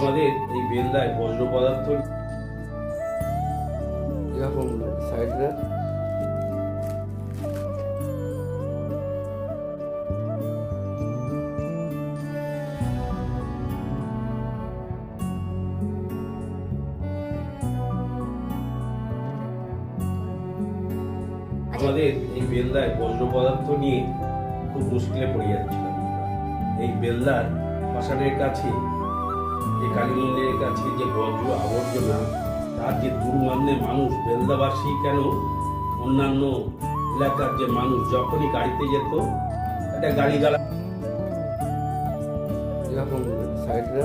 আমাদের এই বেলদায় বজ্র পদার্থ এরকম সাইডে আমাদের এই বেলদায় বজ্র পদার্থ নিয়ে খুব মুশকিলে পড়ে যাচ্ছিলাম। এই বেলদার শ্মশানের কাছে, এই কালী মন্দিরের কাছে যে বজ্র আবর্জনা, তার যে দুর্গন্ধে মানুষ, বেলদাবাসী কেন অন্যান্য এলাকার যে মানুষ যখনই গাড়িতে যেত, একটা গাড়ি গাড়া এরকম সাইডে